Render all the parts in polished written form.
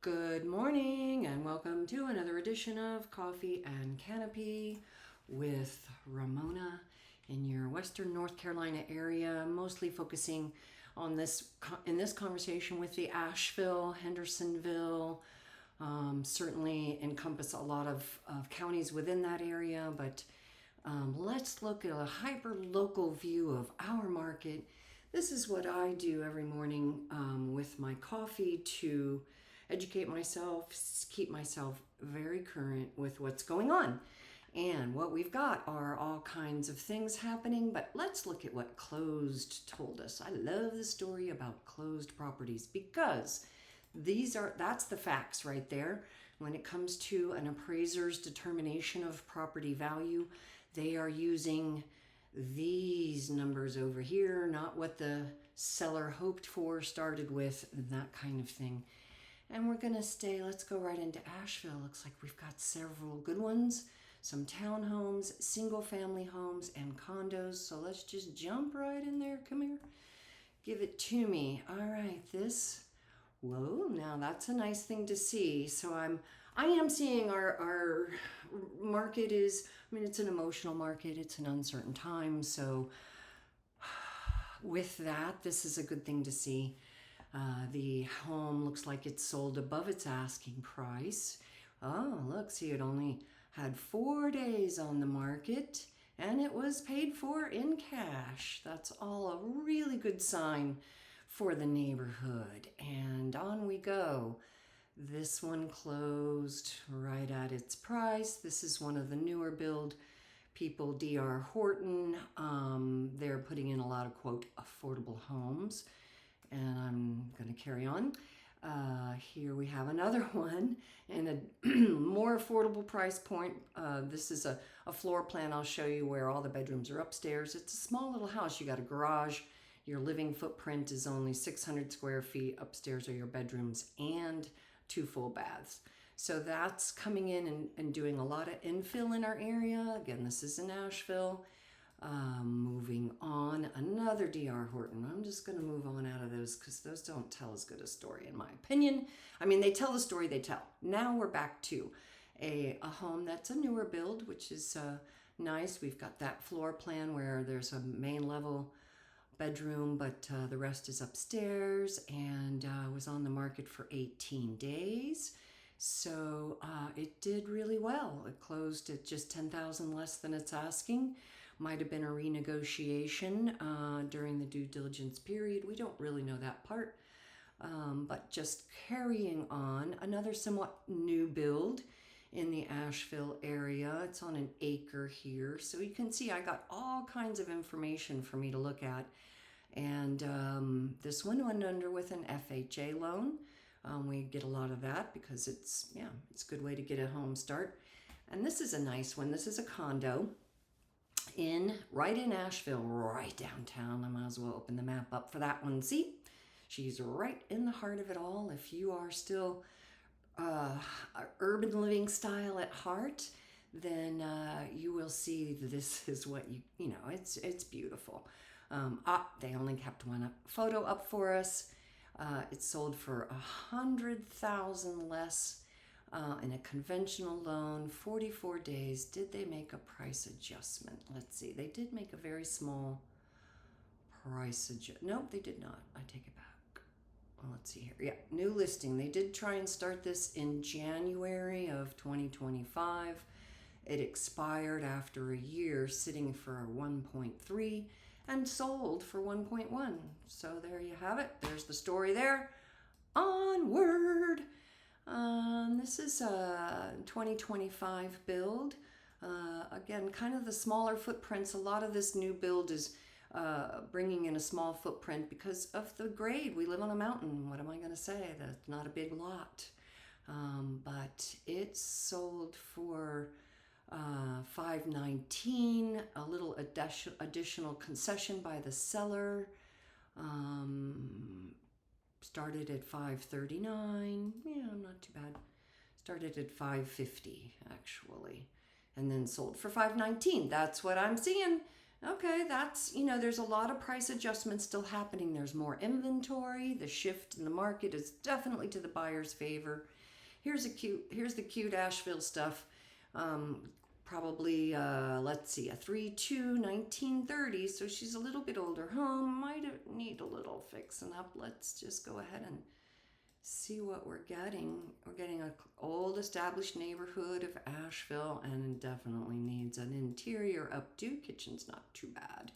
Good morning and welcome to another edition of Coffee and Canopy with Ramona in your Western North Carolina area, mostly focusing on in this conversation with the Asheville, Hendersonville, certainly encompass a lot of counties within that area, but let's look at a hyper local view of our market. This is what I do every morning with my coffee to educate myself, keep myself very current with what's going on. And what we've got are all kinds of things happening, but let's look at what closed told us. I love the story about closed properties because that's the facts right there. When it comes to an appraiser's determination of property value, they are using these numbers over here, not what the seller hoped for, started with, that kind of thing. And we're going to let's go right into Asheville. Looks like we've got several good ones, some townhomes, single family homes, and condos. So let's just jump right in there. Come here. Give it to me. All right, whoa, now that's a nice thing to see. So I am seeing our market it's an emotional market. It's an uncertain time. So with that, this is a good thing to see. The home looks like it's sold above its asking price. Oh, look, see, it only had 4 days on the market and it was paid for in cash. That's all a really good sign for the neighborhood. And on we go. This one closed right at its price. This is one of the newer build people, D.R. Horton. They're putting in a lot of, quote, affordable homes. And I'm going to carry on. Here we have another one and a more affordable price point. This is a floor plan I'll show you where all the bedrooms are upstairs. It's a small little house. You got a garage. Your living footprint is only 600 square feet. Upstairs are your bedrooms and 2 full baths. So that's coming in and doing a lot of infill in our area. Again, this is in Asheville. Moving on, another D.R. Horton. I'm just going to move on out of those because those don't tell as good a story in my opinion. I mean, they tell the story they tell. Now we're back to a home that's a newer build, which is nice. We've got that floor plan where there's a main level bedroom, but the rest is upstairs, and was on the market for 18 days. So it did really well. It closed at just $10,000 less than it's asking. Might have been a renegotiation during the due diligence period. We don't really know that part. But just carrying on, another somewhat new build in the Asheville area. It's on an acre here. So you can see I got all kinds of information for me to look at. And this one went under with an FHA loan. We get a lot of that because it's a good way to get a home start. And this is a nice one. This is a condo right in Asheville, right downtown. I might as well open the map up for that one. See, she's right in the heart of it all. If you are still urban living style at heart, then you will see this is what it's beautiful. They only kept one photo up for us. It sold for $100,000 less in a conventional loan, 44 days. Did they make a price adjustment? Let's see. They did make a very small price adjustment. Nope, they did not. I take it back. Well, let's see here. Yeah, new listing. They did try and start this in January of 2025. It expired after a year, sitting for 1.3 and sold for 1.1. So there you have it. There's the story there. Onward. This is a 2025 build. Again, kind of the smaller footprints. A lot of this new build is bringing in a small footprint because of the grade. We live on a mountain. What am I going to say? That's not a big lot. But it sold for $519, a little additional concession by the seller. Started at $539. Yeah, not too bad. Started at $550 actually, and then sold for $519. That's what I'm seeing. Okay, that's, there's a lot of price adjustments still happening. There's more inventory. The shift in the market is definitely to the buyer's favor. Here's the cute Asheville stuff. Um, Probably, let's see, a 3-2, 1930. So she's a little bit older. Home might need a little fixing up. Let's just go ahead and see what we're getting. We're getting an old established neighborhood of Asheville, and it definitely needs an interior updo. Kitchen's not too bad.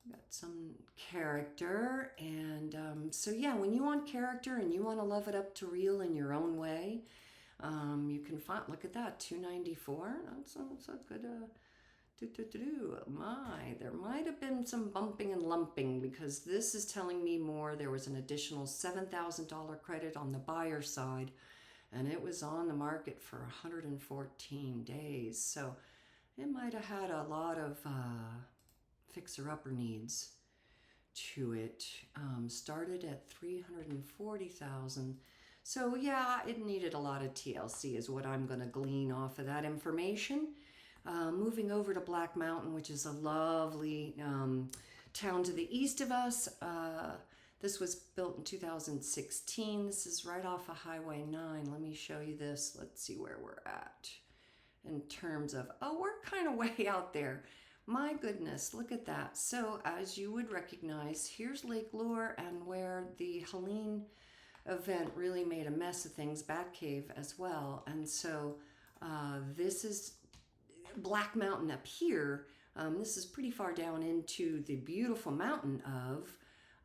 Got some character, and so yeah, when you want character and you want to love it up to real in your own way, you can find. Look at that, 294. That's a good. There might have been some bumping and lumping, because this is telling me more. There was an additional $7,000 credit on the buyer side, and it was on the market for 114 days. So it might have had a lot of fixer-upper needs to it. Started at 340,000. So yeah, it needed a lot of TLC is what I'm going to glean off of that information. Moving over to Black Mountain, which is a lovely town to the east of us. This was built in 2016. This is right off of Highway 9. Let me show you this. Let's see where we're at in terms of, we're kind of way out there. My goodness, look at that. So as you would recognize, here's Lake Lure, and where the Helene event really made a mess of things, Batcave as well. And so this is Black Mountain up here. This is pretty far down into the beautiful mountain of,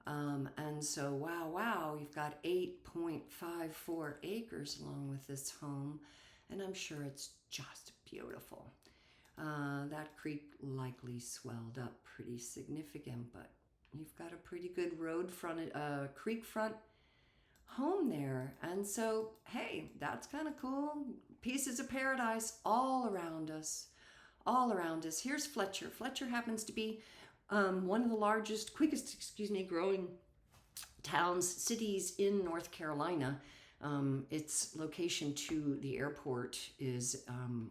and so wow, you've got 8.54 acres along with this home, and I'm sure it's just beautiful. That creek likely swelled up pretty significant, but you've got a pretty good road front, creek front home there. And so, hey, that's kind of cool. Pieces of paradise all around us. All around us. Here's Fletcher. Fletcher happens to be one of the quickest growing towns, cities in North Carolina. Its location to the airport is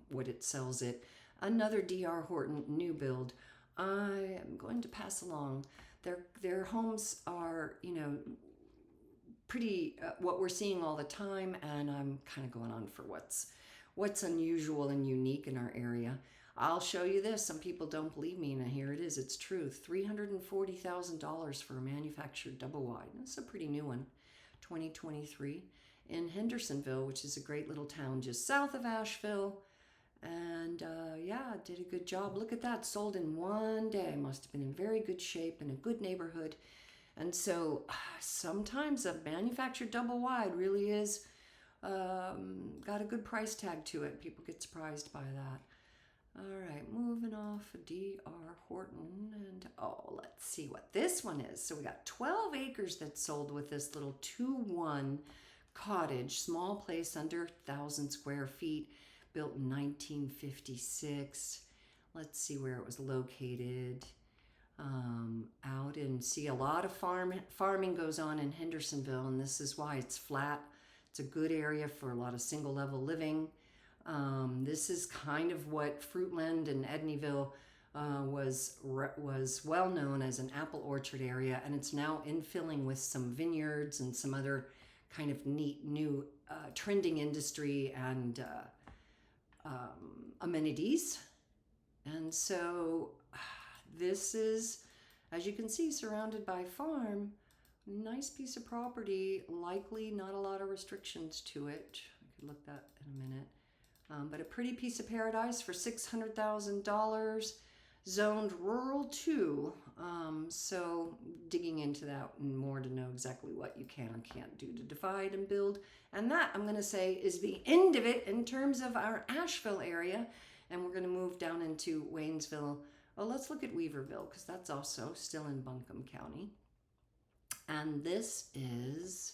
what it sells it. Another D.R. Horton new build. I am going to pass along. Their homes are, pretty what we're seeing all the time, and I'm kind of going on for what's unusual and unique in our area. I'll show you this. Some people don't believe me, and here it is. It's true. $340,000 for a manufactured double wide. That's a pretty new one. 2023 in Hendersonville, which is a great little town just south of Asheville. And yeah, did a good job. Look at that. Sold in one day. Must have been in very good shape in a good neighborhood. And so sometimes a manufactured double wide really is got a good price tag to it. People get surprised by that. All right, moving off D.R. Horton, and let's see what this one is. So we got 12 acres that sold with this little 2-1 cottage, small place under 1,000 square feet, built in 1956. Let's see where it was located. See a lot of farming goes on in Hendersonville, and this is why it's flat. It's a good area for a lot of single level living. This is kind of what Fruitland and Edneyville was well known as an apple orchard area, and it's now infilling with some vineyards and some other kind of neat new trending industry and amenities. And so this is, as you can see, surrounded by farm. Nice piece of property, likely not a lot of restrictions to it. I could look that in a minute. But a pretty piece of paradise for $600,000, zoned rural too. So digging into that more to know exactly what you can or can't do to divide and build. And that, I'm going to say, is the end of it in terms of our Asheville area. And we're going to move down into Waynesville. Well, let's look at Weaverville, because that's also still in Buncombe County. And this is,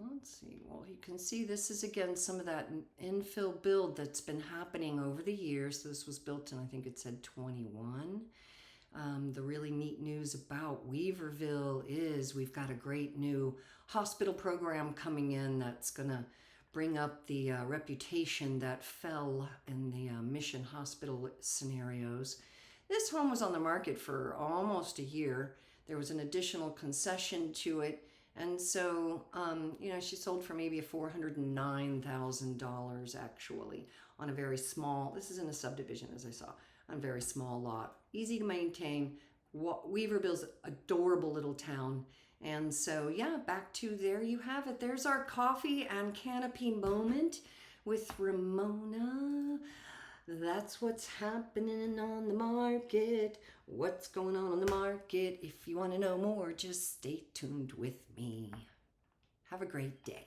let's see. Well, you can see this is, again, some of that infill build that's been happening over the years. This was built in, I think it said 21. The really neat news about Weaverville is we've got a great new hospital program coming in that's going to bring up the reputation that fell in the Mission Hospital scenarios. This home was on the market for almost a year. There was an additional concession to it. And so, she sold for maybe $409,000 actually on a very small, this is in a subdivision as I saw, on a very small lot. Easy to maintain. Weaverville's adorable little town. And so, yeah, back to there you have it. There's our coffee and canopy moment with Ramona. That's what's happening on the market. What's going on the market? If you want to know more, just stay tuned with me. Have a great day.